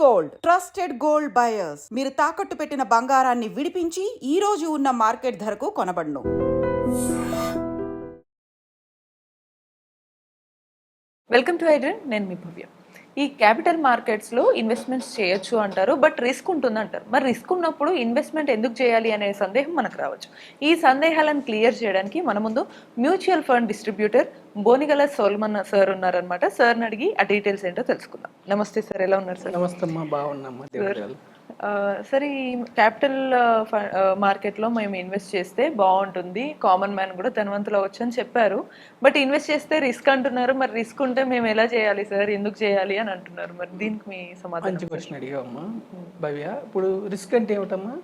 Gold trusted gold buyers మీరు తాకట్టు పెట్టిన బంగారాన్ని విడిపించి ఈ రోజు ఉన్న మార్కెట్ ధరకు కొనబడును. Welcome to ఐడ్రన్. నేను మీ భవ్య. ఈ క్యాపిటల్ మార్కెట్స్లో ఇన్వెస్ట్మెంట్స్ చేయొచ్చు అంటారు, బట్ రిస్క్ ఉంటుంది అంటారు. మరి రిస్క్ ఉన్నప్పుడు ఇన్వెస్ట్మెంట్ ఎందుకు చేయాలి అనే సందేహం మనకు రావచ్చు. ఈ సందేహాలను క్లియర్ చేయడానికి మన ముందు mutual fund distributor Bonigala Solman sir ఉన్నారనమాట. సార్ని అడిగి ఆ డీటెయిల్స్ ఏంటో తెలుసుకుందాం. నమస్తే సార్, ఎలా ఉన్నారు సార్? నమస్తే అమ్మా, బాగున్నామ్మా. సార్, ఈ క్యాపిటల్ మార్కెట్లో మేము ఇన్వెస్ట్ చేస్తే బాగుంటుంది, కామన్ మ్యాన్ కూడా ధనవంతులు అవ్వచ్చు అని చెప్పారు. బట్ ఇన్వెస్ట్ చేస్తే రిస్క్ అంటున్నారు. మరి రిస్క్ ఉంటే మేము ఎలా చేయాలి సార్, ఎందుకు చేయాలి అని అంటున్నారు. మరి దీనికి మీ సమాధానం? మంచి క్వశ్చన్ అడిగావమ్మా భవ్య. ఇప్పుడు రిస్క్ అంటే ఏమిటమ్మా?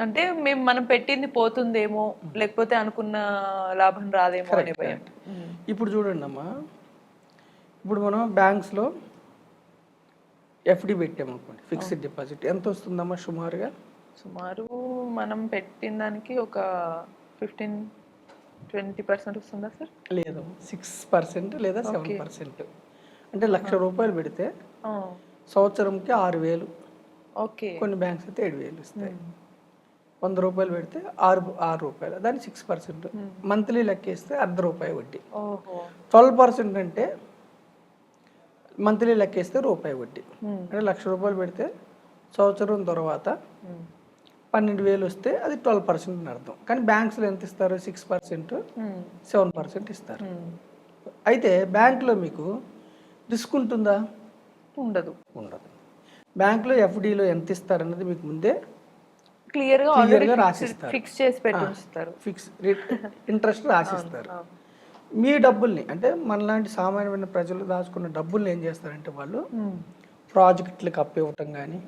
అంటే మనం పెట్టింది పోతుందేమో, లేకపోతే అనుకున్న లాభం రాదేమో అనే భయం. ఇప్పుడు చూడండి అమ్మా, ఇప్పుడు మనం బ్యాంక్స్లో ఎఫ్డి పెట్టామనుకోండి, ఫిక్స్డ్ డిపాజిట్ ఎంత వస్తుందమ్మా సుమారుగా? సుమారు మనం పెట్టిన దానికి ఒక 15-20% వస్తుందా సార్? లేదు, 6% లేదా 7%. అంటే ₹1,00,000 పెడితే సంవత్సరంకి 6,000. ఓకే. కొన్ని బ్యాంక్స్ అయితే 7,000 ఇస్తాయి. ₹100 పెడితే ₹6. దాన్ని 6%. మంత్లీ లెక్కేస్తే ₹1/2 వడ్డీ. 12% అంటే మంత్లీ లెక్కేస్తే ₹1 వడ్డీ. అంటే ₹1,00,000 పెడితే సంవత్సరం తర్వాత 12,000 వస్తే అది 12% అని అర్థం. కానీ బ్యాంక్స్లో ఎంత ఇస్తారు? 6%, 7% ఇస్తారు. అయితే బ్యాంకులో మీకు రిస్క్ ఉంటుందా? ఉండదు. బ్యాంకులో ఎఫ్డీలో ఎంత ఇస్తారు అన్నది మీకు ముందే క్లియర్గా రాసిస్తారు. ఫిక్స్ చేసి పెట్టిస్తారు. Fix interest రాసిస్తారు. మీ డబ్బుల్ని, అంటే మనలాంటి సామాన్యమైన ప్రజలు దాచుకున్న డబ్బుల్ని ఏం చేస్తారంటే వాళ్ళు ప్రాజెక్టులకు అప్పివ్వటం కానీ,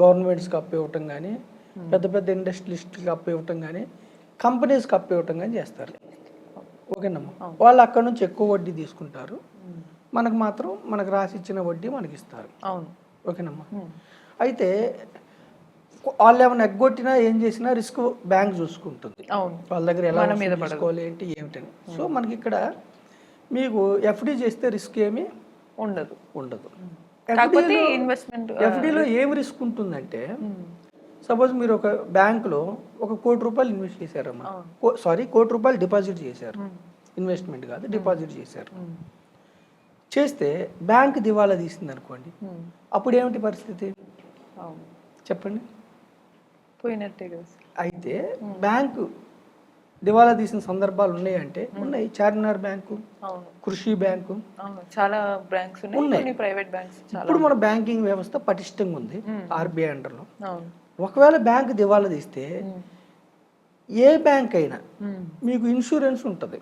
గవర్నమెంట్స్కి అప్పివ్వటం కానీ, పెద్ద పెద్ద ఇండస్ట్రియలిస్ట్కి అప్పివ్వటం కానీ, కంపెనీస్కి అప్పివ్వటం కానీ చేస్తారు. ఓకేనమ్మా. వాళ్ళు అక్కడ నుంచి ఎక్కువ వడ్డీ తీసుకుంటారు, మనకు మాత్రం మనకు రాసిచ్చిన వడ్డీ మనకి ఇస్తారు. అవును. ఓకేనమ్మా. అయితే వాళ్ళు ఏమైనా ఎగ్గొట్టినా ఏం చేసినా రిస్క్ బ్యాంక్ చూసుకుంటుంది. వాళ్ళ దగ్గర ఎలా తీసుకోవాలి ఏంటి ఏమిటని. సో మనకి ఇక్కడ మీకు ఎఫ్డి చేస్తే రిస్క్ ఏమీ ఉండదు. ఎఫ్డిలో ఏమి రిస్క్ ఉంటుందంటే, సపోజ్ మీరు ఒక బ్యాంకులో ₹1,00,00,000 ఇన్వెస్ట్ చేశారమ్మా, ₹1,00,00,000 డిపాజిట్ చేశారు. ఇన్వెస్ట్మెంట్ కాదు, డిపాజిట్ చేశారు. చేస్తే బ్యాంక్ దివాలా తీసింది అనుకోండి, అప్పుడు ఏమిటి పరిస్థితి చెప్పండి? పోయినట్టే కదా. అయితే బ్యాంకు దివాలా తీసిన సందర్భాలు ఉన్నాయంటే ఉన్నాయి. చార్మినార్ బ్యాంకు, కృషి బ్యాంకు, చాలా బ్యాంక్స్ ఉన్నాయి, ప్రైవేట్ బ్యాంక్స్. ఇప్పుడు మన బ్యాంకింగ్ వ్యవస్థ పటిష్టంగా ఉంది ఆర్బీఐ అండర్లో. ఒకవేళ బ్యాంక్ దివాలా తీస్తే ఏ బ్యాంక్ అయినా మీకు ఇన్సూరెన్స్ ఉంటుంది.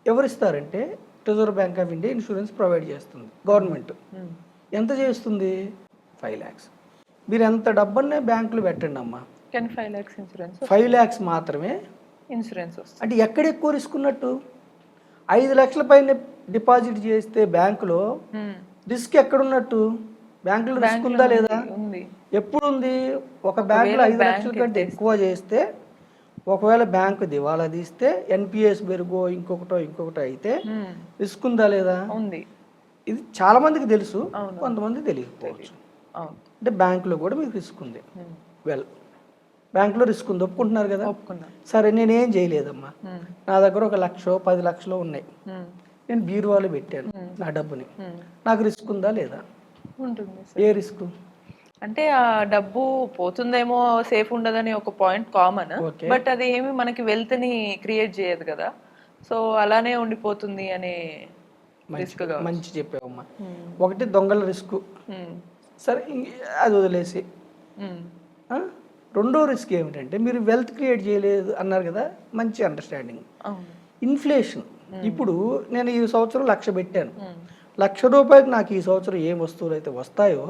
ఎవరిస్తారంటే Reserve Bank of India insurance provide చేస్తుంది. గవర్నమెంట్ ఎంత చేస్తుంది? 5 lakhs. మీరు ఎంత డబ్బునే బ్యాంకులు పెట్టండి అమ్మా, 5 lakhs మాత్రమే ఇన్సూరెన్స్. అంటే ఎక్కడ ఎక్కువ రిస్క్ ఉన్నట్టు? 5 లక్షల పైన డిపాజిట్ చేస్తే బ్యాంకులో రిస్క్ ఎక్కడున్నట్టు? బ్యాంకులో రిస్క్ ఉందా లేదా? ఎప్పుడు ఉంది? ఒక బ్యాంకులో 5 లక్షల కంటే ఎక్కువ చేస్తే, ఒకవేళ బ్యాంకు దివాలా తీస్తే, ఎన్పిఎస్ పెరుగో ఇంకొకటో అయితే రిస్క్ ఉందా లేదా? ఇది చాలా మందికి తెలుసు, కొంతమంది తెలియకపోవచ్చు. అంటే బ్యాంకులో కూడా మీకు రిస్క్ ఉంది. బ్యాంకులో రిస్క్ ఉంది, ఒప్పుకుంటున్నారు కదా? సరే, నేనేం చేయలేదమ్మా, నా దగ్గర ఒక 1,00,000 10 లక్షలు ఉన్నాయి, నేను బీరువాలో పెట్టాను నా డబ్బుని, నాకు రిస్క్ ఉందా లేదా? ఉంటుంది. ఏ రిస్క్ అంటే ఆ డబ్బు పోతుందేమో, సేఫ్ ఉండదని ఒక పాయింట్ కామన్. బట్ అది ఏమి మనకి వెల్త్ ని క్రియేట్ చేయదు కదా, సో అలానే ఉండిపోతుంది అనే రిస్క్. మంచి చెప్పావమ్మా. ఒకటి దొంగల రిస్క్, సరే అది వదిలేసి. రెండో రిస్క్ ఏమిటంటే, మీరు వెల్త్ క్రియేట్ చేయలేదు అన్నారు కదా, మంచి అండర్స్టాండింగ్. ఇన్ఫ్లేషన్. ఇప్పుడు నేను ఈ సంవత్సరం 1,00,000 పెట్టాను, ₹1,00,000 నాకు ఈ సంవత్సరం ఏ వస్తువులు అయితే వస్తాయో,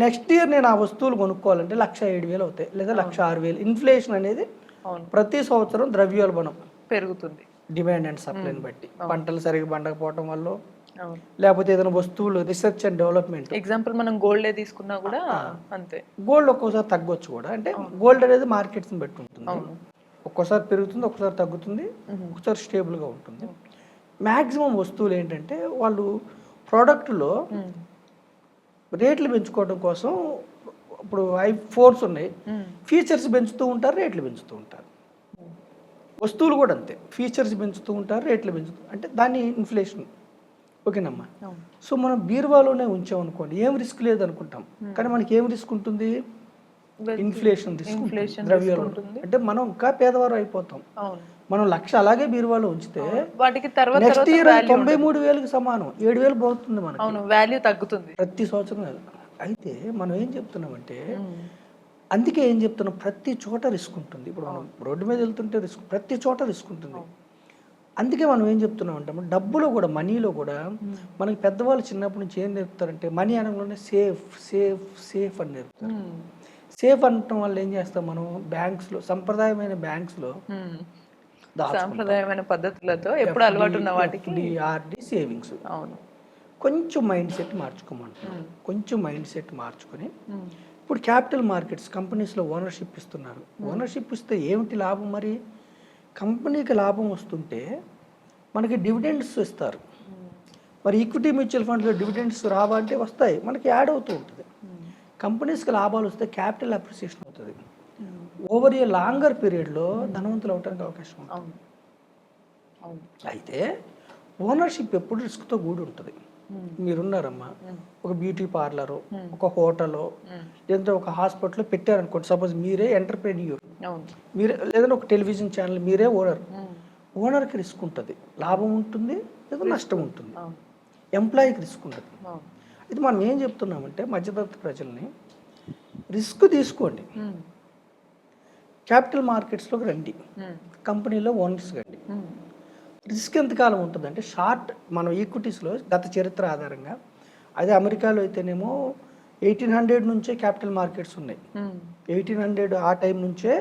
నెక్స్ట్ ఇయర్ నేను ఆ వస్తువులు కొనుక్కోవాలంటే 1,07,000 అవుతాయి, లేదా 1,06,000. ఇన్ఫ్లేషన్ అనేది ప్రతి సంవత్సరం ద్రవ్యోల్బణం పెరుగుతుంది, డిమాండ్ అండ్ సప్లైని బట్టి. పంటలు సరిగ్గా పండకపోవటం వల్ల, లేకపోతే ఏదైనా వస్తువులు రీసెర్చ్ అండ్ డెవలప్మెంట్. ఎగ్జాంపుల్ మనం గోల్డ్ తీసుకున్నా కూడా అంతే. గోల్డ్ ఒక్కోసారి తగ్గొచ్చు కూడా. అంటే గోల్డ్ అనేది మార్కెట్స్ని బట్టి ఉంటుంది. ఒక్కోసారి పెరుగుతుంది, ఒక్కోసారి తగ్గుతుంది, ఒకసారి స్టేబుల్గా ఉంటుంది. మ్యాక్సిమం వస్తువులు ఏంటంటే, వాళ్ళు ప్రోడక్ట్లో రేట్లు పెంచుకోవడం కోసం ఇప్పుడు ఫోన్స్ ఉన్నాయి, ఫీచర్స్ పెంచుతూ ఉంటారు, రేట్లు పెంచుతూ ఉంటారు. వస్తువులు కూడా అంతే, ఫీచర్స్ పెంచుతూ ఉంటారు, రేట్లు పెంచుతూ, అంటే దాన్ని ఇన్ఫ్లేషన్. ఓకేనమ్మా. సో మనం బీరువాలోనే ఉంచామనుకోండి ఏం రిస్క్ లేదు అనుకుంటాం, కానీ మనకి ఏం రిస్క్ ఉంటుంది? ఇన్ఫ్లేషన్ రిస్క్, ద్రవ్యాలు. అంటే మనం ఇంకా పేదవారు అయిపోతాం. మనం 1,00,000 అలాగే బీరువాలో ఉంచితే వాటికి తర్వాత నెక్స్ట్ ఇయర్ 93,000కి సమానం, 7,000 పోతుంది మనకి. వాల్యూ తగ్గుతుంది ప్రతి సంవత్సరం. అయితే మనం ఏం చెప్తున్నామంటే, అందుకే ఏం చెప్తున్నాం, ప్రతి చోట రిస్క్ ఉంటుంది. ఇప్పుడు మనం రోడ్డు మీద వెళ్తుంటే రిస్క్, ప్రతి చోట రిస్క్ ఉంటుంది. అందుకే మనం ఏం చెప్తున్నాం అంటే, డబ్బులో కూడా, మనీలో కూడా మనకి పెద్దవాళ్ళు చిన్నప్పటి నుంచి ఏం నేర్పుతారంటే, మనీ అనగానే సేఫ్ సేఫ్ సేఫ్ అని నేర్పుతారు. సేఫ్ అనటం వల్ల ఏం చేస్తాం మనం, బ్యాంక్స్లో, సంప్రదాయమైన బ్యాంక్స్లో, సాంప్రదాయమైన పద్ధతులతో ఎప్పుడు అలవాటు ఉన్న వాటికి ఆర్డి సేవింగ్స్. అవును, కొంచెం మైండ్ సెట్ మార్చుకోమంటారు. కొంచెం మైండ్ సెట్ మార్చుకొని, ఇప్పుడు క్యాపిటల్ మార్కెట్స్ కంపెనీస్లో ఓనర్షిప్ ఇస్తున్నారు. ఓనర్షిప్ ఇస్తే ఏమిటి లాభం? మరి కంపెనీకి లాభం వస్తుంటే మనకి డివిడెండ్స్ ఇస్తారు. మరి ఈక్విటీ మ్యూచువల్ ఫండ్స్లో డివిడెండ్స్ రావాలంటే వస్తాయి, మనకి యాడ్ అవుతూ ఉంటుంది. కంపెనీస్కి లాభాలు వస్తే క్యాపిటల్ అప్రిసియేషన్ అవుతుంది. ఓవర్ ఏ లాంగర్ పీరియడ్లో ధనవంతులు అవడానికి అవకాశం ఉంటుంది. అయితే ఓనర్షిప్ ఎప్పుడు రిస్క్తో కూడి ఉంటుంది. మీరున్నారమ్మా, ఒక బ్యూటీ పార్లరు, ఒక హోటలో, లేదంటే ఒక హాస్పిటల్లో పెట్టారనుకోండి. సపోజ్ మీరే ఎంటర్ప్రెన్యూర్, మీరే, లేదంటే ఒక టెలివిజన్ ఛానల్, మీరే ఓనర్. ఓనర్కి రిస్క్ ఉంటుంది, లాభం ఉంటుంది లేదా నష్టం ఉంటుంది. ఎంప్లాయీకి రిస్క్ ఉంటుంది. ఇది మనం ఏం చెప్తున్నామంటే, మధ్యతరగతి ప్రజల్ని రిస్క్ తీసుకోండి, క్యాపిటల్ మార్కెట్స్లోకి రండి, కంపెనీలో ఓనర్స్ రండి. రిస్క్ ఎంతకాలం ఉంటుందంటే, షార్ట్, మనం ఈక్విటీస్లో గత చరిత్ర ఆధారంగా, అదే అమెరికాలో అయితేనేమో 1800 నుంచే క్యాపిటల్ మార్కెట్స్ ఉన్నాయి. 1800 ఆ టైం నుంచే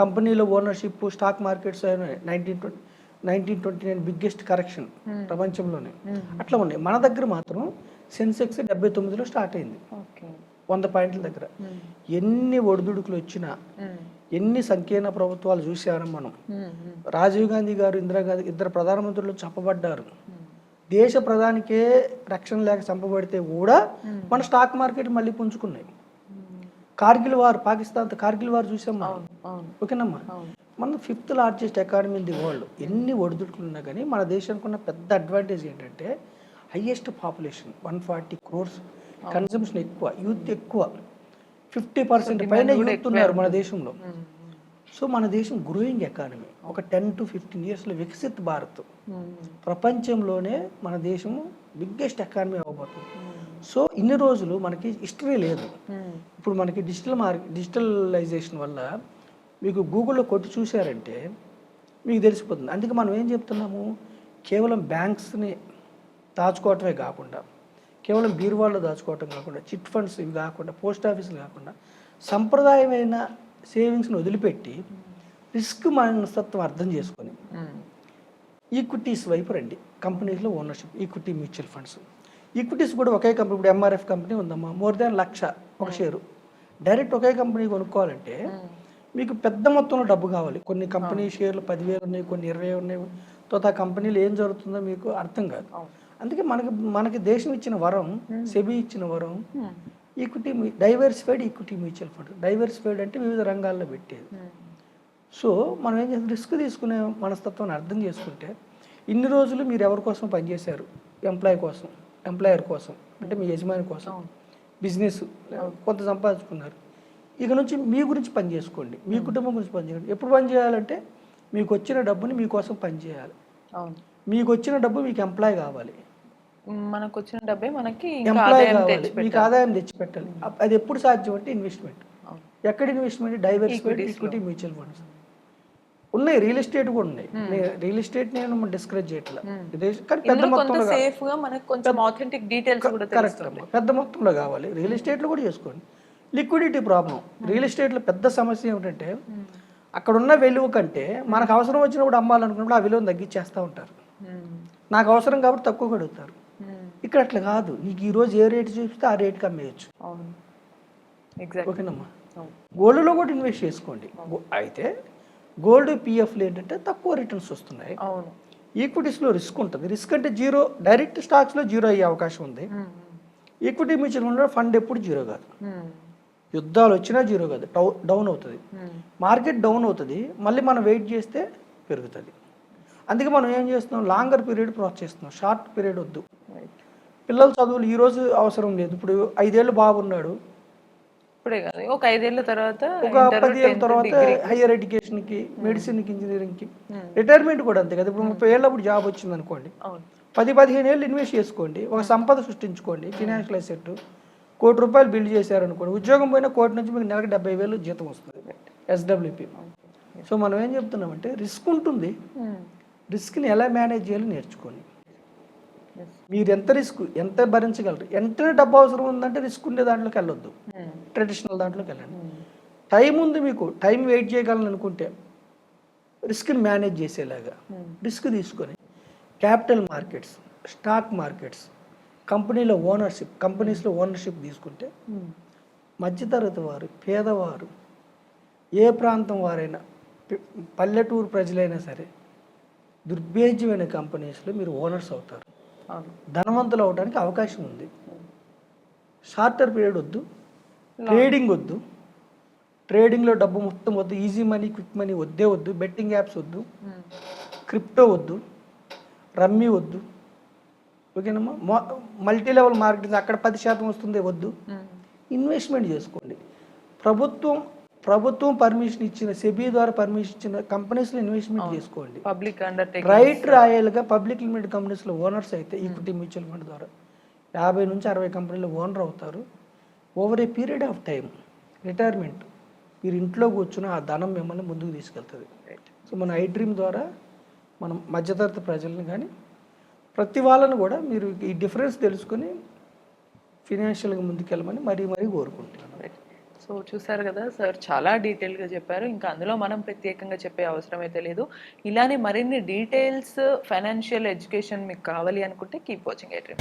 కంపెనీలో ownership, stock markets 1929 biggest correction ప్రపంచంలోనే అట్లా ఉన్నాయి. మన దగ్గర మాత్రం సెన్సెక్స్ 79లో స్టార్ట్ అయింది, 100 పాయింట్ల దగ్గర. ఎన్ని ఒడిదుడుకులు వచ్చినా, ఎన్ని సంకీర్ణ ప్రభుత్వాలు చూసారు మనం. రాజీవ్ గాంధీ గారు, ఇందిరాగాంధీ, ఇద్దరు ప్రధానమంత్రులు చంపబడ్డారు. దేశ ప్రధానికే రక్షణ లేక చంపబడితే కూడా మన స్టాక్ మార్కెట్ మళ్ళీ పుంజుకున్నాయి. కార్గిల్ వార్, పాకిస్తాన్తో కార్గిల్ వార్ చూసాం మనం. ఓకేనమ్మా. మన 5th largest economy in the world. ఎన్ని ఒడిదుడుకులు ఉన్నా కానీ మన దేశానికి ఉన్న పెద్ద అడ్వాంటేజ్ ఏంటంటే, హైయెస్ట్ పాపులేషన్ 140 crores, కన్సంప్షన్ ఎక్కువ, యూత్ ఎక్కువ, 50% పైన యూత్ ఉన్నారు మన దేశంలో. సో మన దేశం గ్రోయింగ్ ఎకానమీ. ఒక 10 to 15 yearsలో వికసిత్ భారత్, ప్రపంచంలోనే మన దేశం బిగ్గెస్ట్ ఎకానమీ అవ్వబోతుంది. సో ఇన్ని రోజులు మనకి హిస్టరీ లేదు. ఇప్పుడు మనకి డిజిటలైజేషన్ వల్ల మీకు గూగుల్లో కొట్టి చూశారంటే మీకు తెలిసిపోతుంది. అందుకే మనం ఏం చెప్తున్నాము, కేవలం బ్యాంక్స్ని దాచుకోవటమే కాకుండా, కేవలం బీరువాల్లో దాచుకోవటం కాకుండా, చిట్ ఫండ్స్ ఇవి కాకుండా, పోస్ట్ ఆఫీసులు కాకుండా, సంప్రదాయమైన సేవింగ్స్ని వదిలిపెట్టి రిస్క్ మనస్తత్వం అర్థం చేసుకొని ఈక్విటీస్ వైపు రండి. కంపెనీస్లో ownership, equity mutual funds. Equities కూడా ఒకే కంపెనీ, ఇప్పుడు ఎంఆర్ఎఫ్ కంపెనీ ఉందమ్మా, మోర్ దాన్ 1,00,000 ఒక షేరు. డైరెక్ట్ ఒకే కంపెనీ కొనుక్కోవాలంటే మీకు పెద్ద మొత్తంలో డబ్బు కావాలి. కొన్ని కంపెనీ షేర్లు 10,000 ఉన్నాయి, కొన్ని 20 ఉన్నాయి. ఆ కంపెనీలు ఏం జరుగుతుందో మీకు అర్థం కాదు. అందుకే మనకి దేశం ఇచ్చిన వరం, సెబీ ఇచ్చిన వరం, equity, diversified equity mutual fund. Diversified అంటే వివిధ రంగాల్లో పెట్టేది. సో మనం ఏం చేస్తాం, రిస్క్ తీసుకునే మనస్తత్వాన్ని అర్థం చేసుకుంటే, ఇన్ని రోజులు మీరు ఎవరి కోసం పనిచేశారు? ఎంప్లాయర్ కోసం, అంటే మీ యజమాని కోసం, బిజినెస్ కొంత సంపాదించుకున్నారు. ఇక నుంచి మీ గురించి పని చేసుకోండి, మీ కుటుంబం గురించి పని చేయండి. ఎప్పుడు పని చేయాలంటే, మీకు వచ్చిన డబ్బుని మీకోసం పని చేయాలి. మీకు వచ్చిన డబ్బు మీకు ఎంప్లాయ్ కావాలి, మనకు వచ్చిన డబ్బే మనకి ఎంప్లాయ్ కావాలి, మీకు ఆదాయం తెచ్చిపెట్టాలి. అది ఎప్పుడు సాధ్యం అంటే ఇన్వెస్ట్మెంట్. ఎక్కడ investment? Diversified equity mutual funds ఉన్నాయి, రియల్ ఎస్టేట్ కూడా ఉన్నాయి. రియల్ ఎస్టేట్ నేను డిస్కరేజ్ చేయట్లేదు, కానీ పెద్ద మొత్తంలో కరెక్ట్, పెద్ద మొత్తంలో కావాలి. రియల్ ఎస్టేట్లో కూడా చేసుకోండి. లిక్విడిటీ ప్రాబ్లం రియల్ ఎస్టేట్లో పెద్ద సమస్య ఏమిటంటే, అక్కడ ఉన్న విలువ కంటే మనకు అవసరం వచ్చినప్పుడు అమ్మాలనుకున్నప్పుడు ఆ విలువను తగ్గించేస్తూ ఉంటారు. నాకు అవసరం కాబట్టి తక్కువ అడుగుతారు. ఇక్కడ అట్లా కాదు, నీకు ఈరోజు ఏ రేటు చూపిస్తే ఆ రేటుకి అమ్మేయచ్చు. ఓకేనమ్మా. గోల్డ్లో కూడా ఇన్వెస్ట్ చేసుకోండి. అయితే గోల్డ్, పిఎఫ్లు ఏంటంటే తక్కువ రిటర్న్స్ వస్తున్నాయి. ఈక్విటీస్లో రిస్క్ ఉంటుంది. రిస్క్ అంటే జీరో, డైరెక్ట్ స్టాక్స్లో జీరో అయ్యే అవకాశం ఉంది. ఈక్విటీ మ్యూచువల్ ఫండ్లో ఫండ్ ఎప్పుడు జీరో కాదు, యుద్ధాలు వచ్చినా జీరో కాదు, డౌన్ అవుతుంది. మార్కెట్ డౌన్ అవుతుంది, మళ్ళీ మనం వెయిట్ చేస్తే పెరుగుతుంది. అందుకే మనం ఏం చేస్తున్నాం, లాంగర్ పీరియడ్ ప్రోత్సహిస్తున్నాం, షార్ట్ పీరియడ్ వద్దు. పిల్లల చదువులు ఈరోజు అవసరం లేదు. ఇప్పుడు 5 ఏళ్ళు బాబున్నాడు, ఇప్పుడే కాదు ఒక 5 ఏళ్ళ తర్వాత ఒక 10 ఏళ్ళ తర్వాత హయ్యర్ ఎడ్యుకేషన్కి, మెడిసిన్కి, ఇంజనీరింగ్కి, రిటైర్మెంట్ కూడా అంతే కదా. ఇప్పుడు 30 ఏళ్ళప్పుడు జాబ్ వచ్చింది అనుకోండి, 10-15 ఏళ్ళు ఇన్వెస్ట్ చేసుకోండి, ఒక సంపద సృష్టించుకోండి, ఫినాన్షియల్ అసెట్. ₹1,00,00,000 బిల్డ్ చేశారనుకోండి, ఉద్యోగం పోయిన కోటి నుంచి మీకు నెలకు 70,000 జీతం వస్తుంది, SWP. సో మనం ఏం చెప్తున్నామంటే రిస్క్ ఉంటుంది, రిస్క్ని ఎలా మేనేజ్ చేయాలో నేర్చుకోండి. మీరు ఎంత భరించగలరు. వెంటనే డబ్బు అవసరం ఉందంటే రిస్క్ ఉండే దాంట్లోకి వెళ్ళొద్దు, ట్రెడిషనల్ దాంట్లోకి వెళ్ళండి. టైం ఉంది మీకు, టైం వెయిట్ చేయగలను అనుకుంటే రిస్క్ని మేనేజ్ చేసేలాగా రిస్క్ తీసుకొని క్యాపిటల్ మార్కెట్స్, స్టాక్ మార్కెట్స్, కంపెనీస్లో ఓనర్షిప్ తీసుకుంటే మధ్యతరగతి వారు, పేదవారు, ఏ ప్రాంతం వారైనా, పల్లెటూరు ప్రజలైనా సరే దుర్భేద్యమైన కంపెనీస్లో మీరు ఓనర్స్ అవుతారు, ధనవంతులు అవడానికి అవకాశం ఉంది. షార్టర్ పీరియడ్ వద్దు, ట్రేడింగ్ వద్దు, ట్రేడింగ్లో డబ్బు మొత్తం వద్దు, ఈజీ మనీ, క్విక్ మనీ వద్దు, బెట్టింగ్ యాప్స్ వద్దు, క్రిప్టో వద్దు, రమ్మీ వద్దు, ఓకేనమ్మా. మల్టీ లెవెల్ మార్కెటింగ్ అక్కడ 10% వస్తుంది వద్దు. ఇన్వెస్ట్మెంట్ చేసుకోండి. ప్రభుత్వం పర్మిషన్ ఇచ్చిన, సెబీ ద్వారా పర్మిషన్ ఇచ్చిన కంపెనీస్లో ఇన్వెస్ట్మెంట్ చేసుకోండి. పబ్లిక్ రైట్ రాయల్గా పబ్లిక్ లిమిటెడ్ కంపెనీస్లో ఓనర్స్ అయితే ఈక్విటీ మ్యూచువల్ ఫండ్ ద్వారా 50 నుంచి 60 కంపెనీలో ఓనర్ అవుతారు. Over a period of time retirement మీరు ఇంట్లో కూర్చున్న ఆ ధనం మిమ్మల్ని ముందుకు తీసుకెళ్తుంది. సో మన iDream ద్వారా మనం మధ్యతరగతి ప్రజలను కానీ ప్రతి వాళ్ళను కూడా మీరు ఈ డిఫరెన్స్ తెలుసుకొని ఫినాన్షియల్గా ముందుకెళ్ళమని మరీ కోరుకుంటున్నాను. సో చూసారు కదా సార్, చాలా డీటెయిల్గా చెప్పారు. ఇంకా అందులో మనం ప్రత్యేకంగా చెప్పే అవసరం అయితే లేదు. ఇలానే మరిన్ని డీటెయిల్స్, ఫైనాన్షియల్ ఎడ్యుకేషన్ మీకు కావాలి అనుకుంటే కీప్ వాచింగ్ iDream.